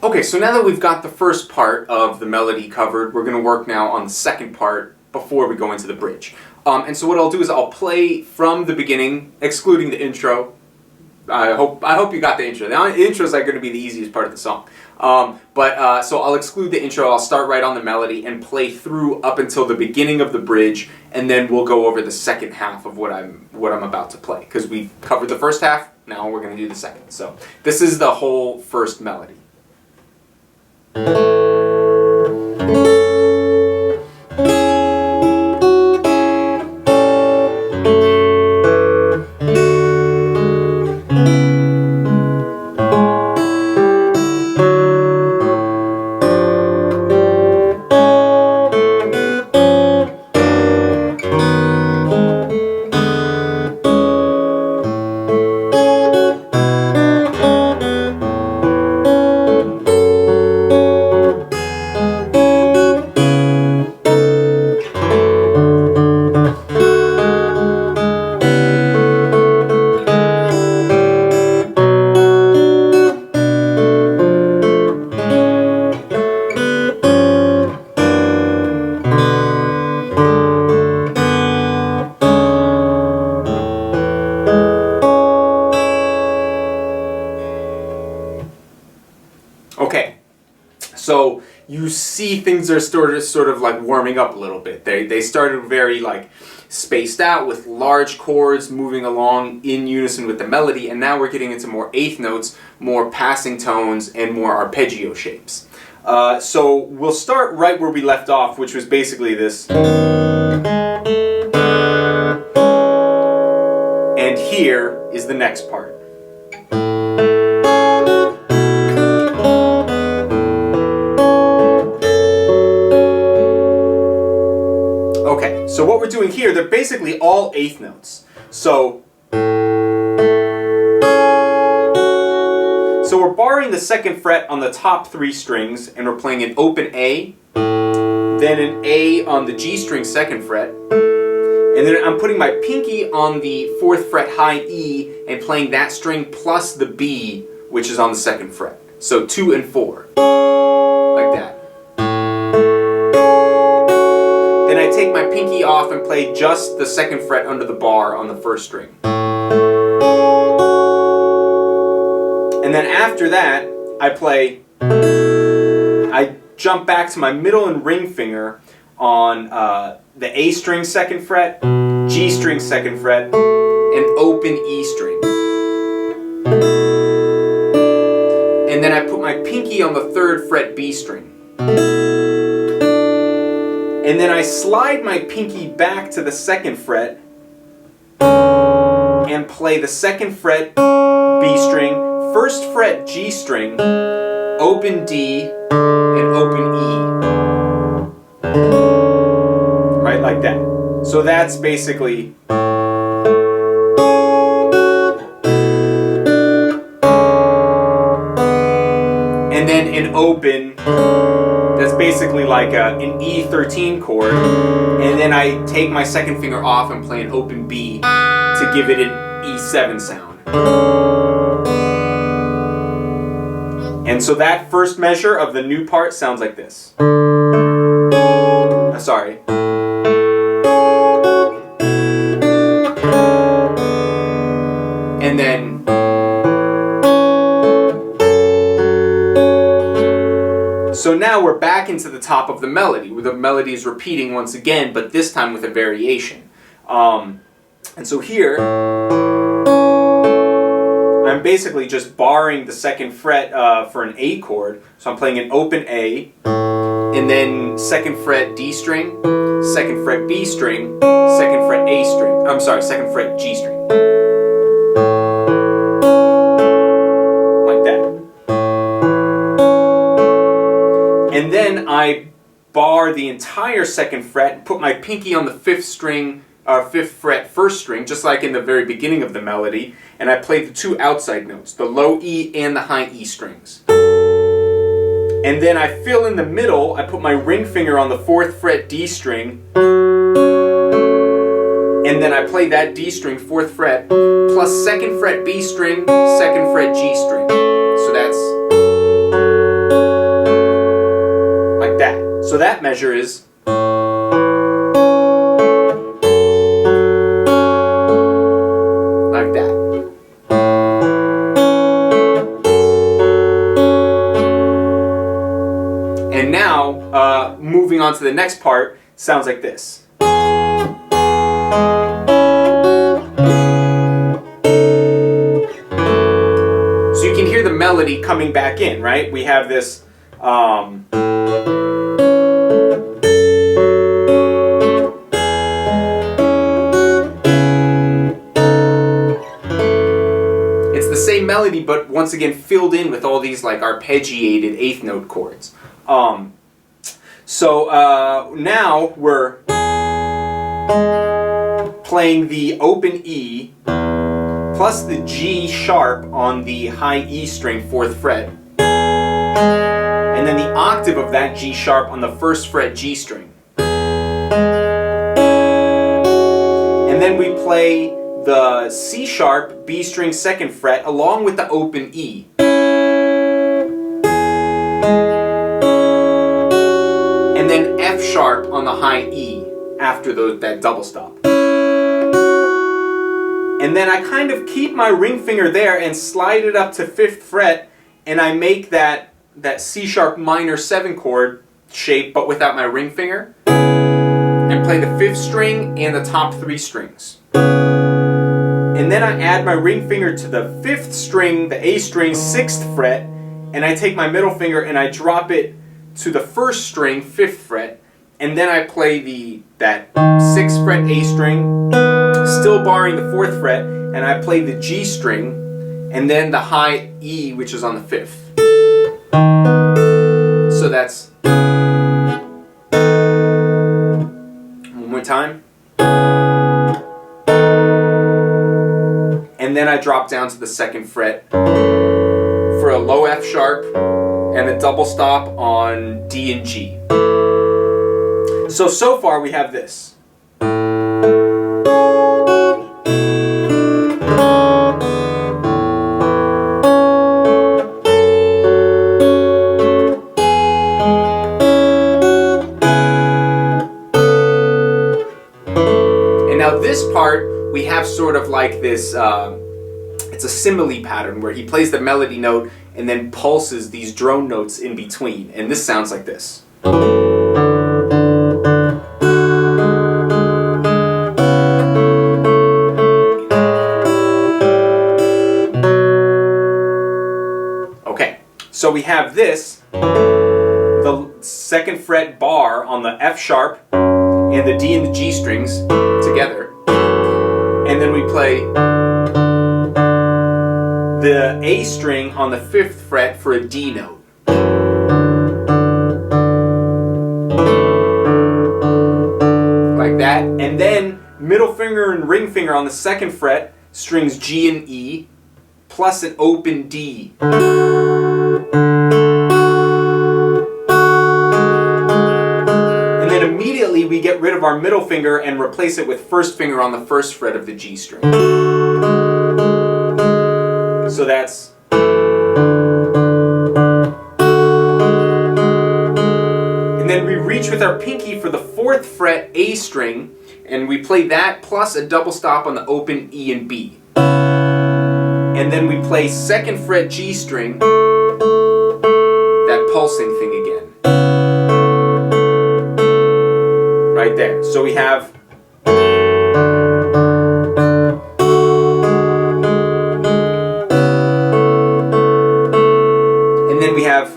Okay, so now that we've got the first part of the melody covered, we're going to work now on the second part before we go into the bridge. And so what I'll do is I'll play from the beginning, excluding the intro. I hope you got the intro. The intros are going to be the easiest part of the song. So I'll exclude the intro. I'll start right on the melody and play through up until the beginning of the bridge, and then we'll go over the second half of what I'm about to play. Because we covered the first half, now we're going to do the second. So this is the whole first melody. Okay, so you see things are sort of like warming up a little bit. They started very like spaced out with large chords moving along in unison with the melody, and now we're getting into more eighth notes, more passing tones, and more arpeggio shapes. So we'll start right where we left off, which was basically this. And here is the next part. Okay, so what we're doing here, they're basically all eighth notes. So we're barring the second fret on the top three strings, and we're playing an open A, then an A on the G string second fret, and then I'm putting my pinky on the fourth fret high E and playing that string plus the B, which is on the second fret. So 2 and 4, like that. Then I take my pinky off and play just the second fret under the bar on the first string. And then after that, I jump back to my middle and ring finger on the A string second fret, G string second fret, and open E string. And then I put my pinky on the third fret B string. And then I slide my pinky back to the second fret and play the second fret B string, first fret G string, open D, and open E. Right, like that. So that's basically... And then an open, that's basically like an E13 chord, and then I take my second finger off and play an open B to give it an E7 sound. And so that first measure of the new part sounds like this. Sorry. And then so now we're back into the top of the melody, where the melody is repeating once again, but this time with a variation. And so here, I'm basically just barring the second fret for an A chord. So I'm playing an open A, and then second fret D string, second fret B string, second fret A string. I'm sorry, second fret G string. And then I bar the entire second fret and put my pinky on the fifth fret first string, just like in the very beginning of the melody, and I play the two outside notes, the low E and the high E strings. And then I fill in the middle, I put my ring finger on the fourth fret D string, and then I play that D string, fourth fret, plus second fret B string, second fret G string. So that's... measure is like that. And now, moving on to the next part, sounds like this. So you can hear the melody coming back in, right? We have this it's the same melody, but once again filled in with all these like arpeggiated eighth note chords. Now we're playing the open E plus the G sharp on the high E string, 4th fret, and then the octave of that G sharp on the 1st fret G string. And then we play the C sharp, B string, 2nd fret, along with the open E. And then F sharp on the high E after that double stop. And then I kind of keep my ring finger there and slide it up to 5th fret, and I make that C sharp minor 7 chord shape, but without my ring finger, and play the 5th string and the top 3 strings. And then I add my ring finger to the 5th string, the A string, 6th fret, and I take my middle finger and I drop it to the 1st string, 5th fret, and then I play that 6th fret A string, still barring the 4th fret, and I play the G string, and then the high E, which is on the 5th. So that's, one more time. And then I drop down to the 2nd fret for a low F sharp and a double stop on D and G. So far we have this. And now this part, we have sort of like this, it's a simile pattern where he plays the melody note and then pulses these drone notes in between. And this sounds like this. Okay, so we have this, the 2nd fret bar on the F sharp and the D and the G strings together. And then we play the A string on the 5th fret for a D note. Like that. And then middle finger and ring finger on the 2nd fret, strings G and E, plus an open D. And then immediately we get rid of our middle finger and replace it with 1st finger on the 1st fret of the G string. So that's, and then we reach with our pinky for the 4th fret A string, and we play that plus a double stop on the open E and B. And then we play 2nd fret G string, that pulsing thing again. Right there. So we have, and then we have,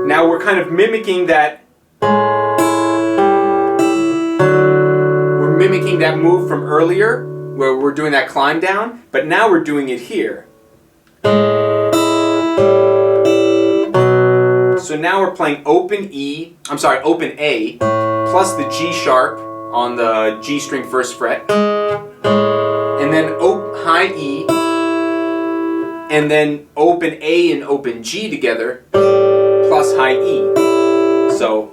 now we're kind of mimicking that, we're mimicking that move from earlier where we're doing that climb down, but now we're doing it here. So now we're playing open A plus the G sharp on the G string 1st fret, and then high E, and then open A and open G together, plus high E. So,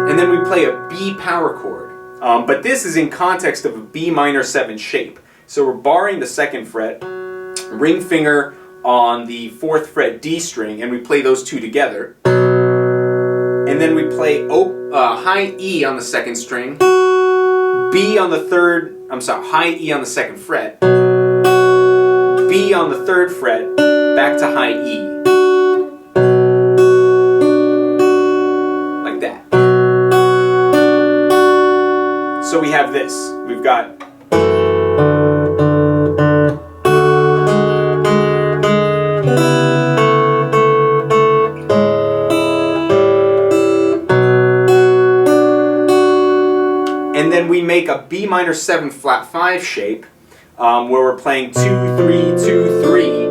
and then we play a B power chord. But this is in context of a B minor 7 shape. So we're barring the 2nd fret, ring finger on the 4th fret D string, and we play those two together. And then we play high E on the 2nd string, B on the 3rd, high E on the 2nd fret, B on the 3rd fret, back to high E. Like that. So we have this. We've got and then we make a B minor 7 flat 5 shape where we're playing 2, 3, 2, 3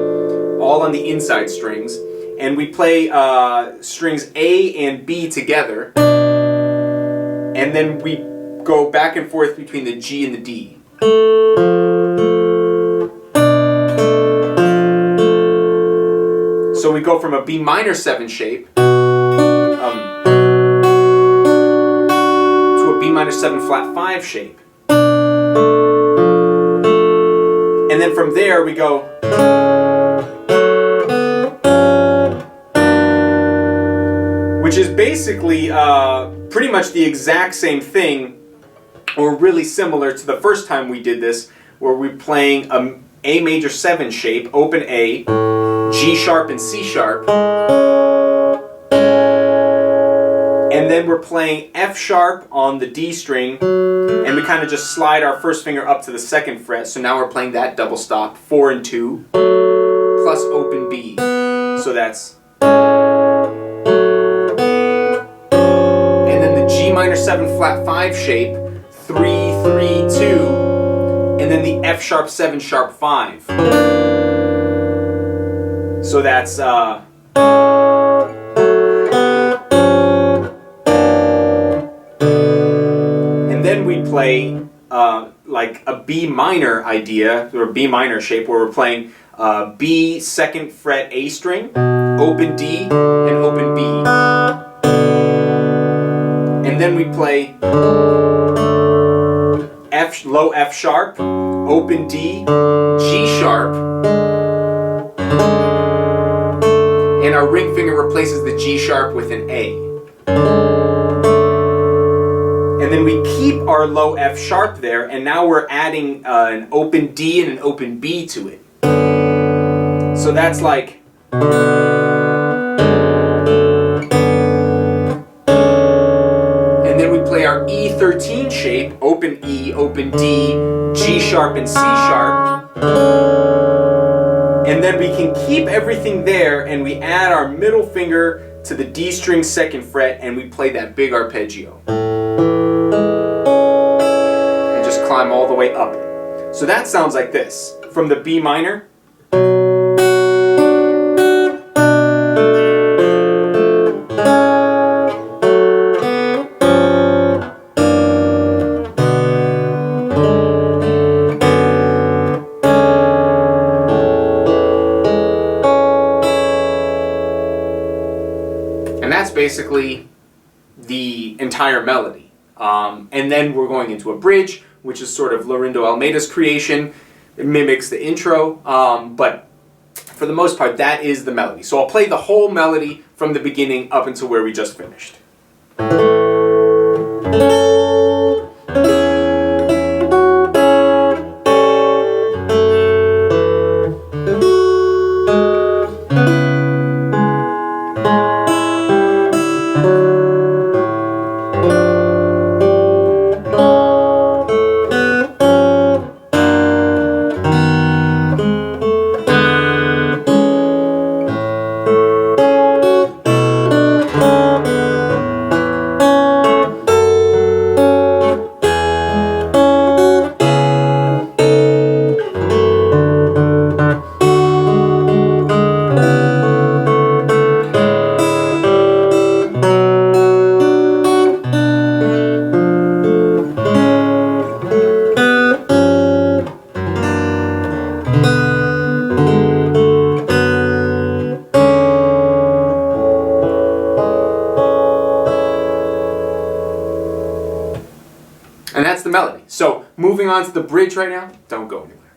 all on the inside strings, and we play strings A and B together, and then we go back and forth between the G and the D. So we go from a B minor 7 shape to a B minor 7 flat 5 shape. And then from there we go which is basically pretty much the exact same thing, or really similar to the first time we did this, where we're playing A major 7 shape, open A, G sharp and C sharp, and then we're playing F sharp on the D string, and we kind of just slide our first finger up to the 2nd fret, so now we're playing that double stop, 4 and 2, plus open B, so that's, and then the G minor 7 flat 5 shape, 3, 3, 2, and then the F sharp 7 sharp 5. So that's and then we play like a B minor idea, or B minor shape, where we're playing B 2nd fret A string, open D, and open B. And then we play low F sharp, open D, G sharp, and our ring finger replaces the G sharp with an A. And then we keep our low F sharp there, and now we're adding an open D and an open B to it. So that's like, and then we play our E13 shape, open E, open D, G sharp and C sharp. And then we can keep everything there, and we add our middle finger to the D string 2nd fret, and we play that big arpeggio. And just climb all the way up it. So that sounds like this. From the B minor. And that's basically the entire melody. And then we're going into a bridge, which is sort of Lorindo Almeida's creation. It mimics the intro, but for the most part, that is the melody. So I'll play the whole melody from the beginning up until where we just finished. And that's the melody. So moving on to the bridge right now, don't go anywhere.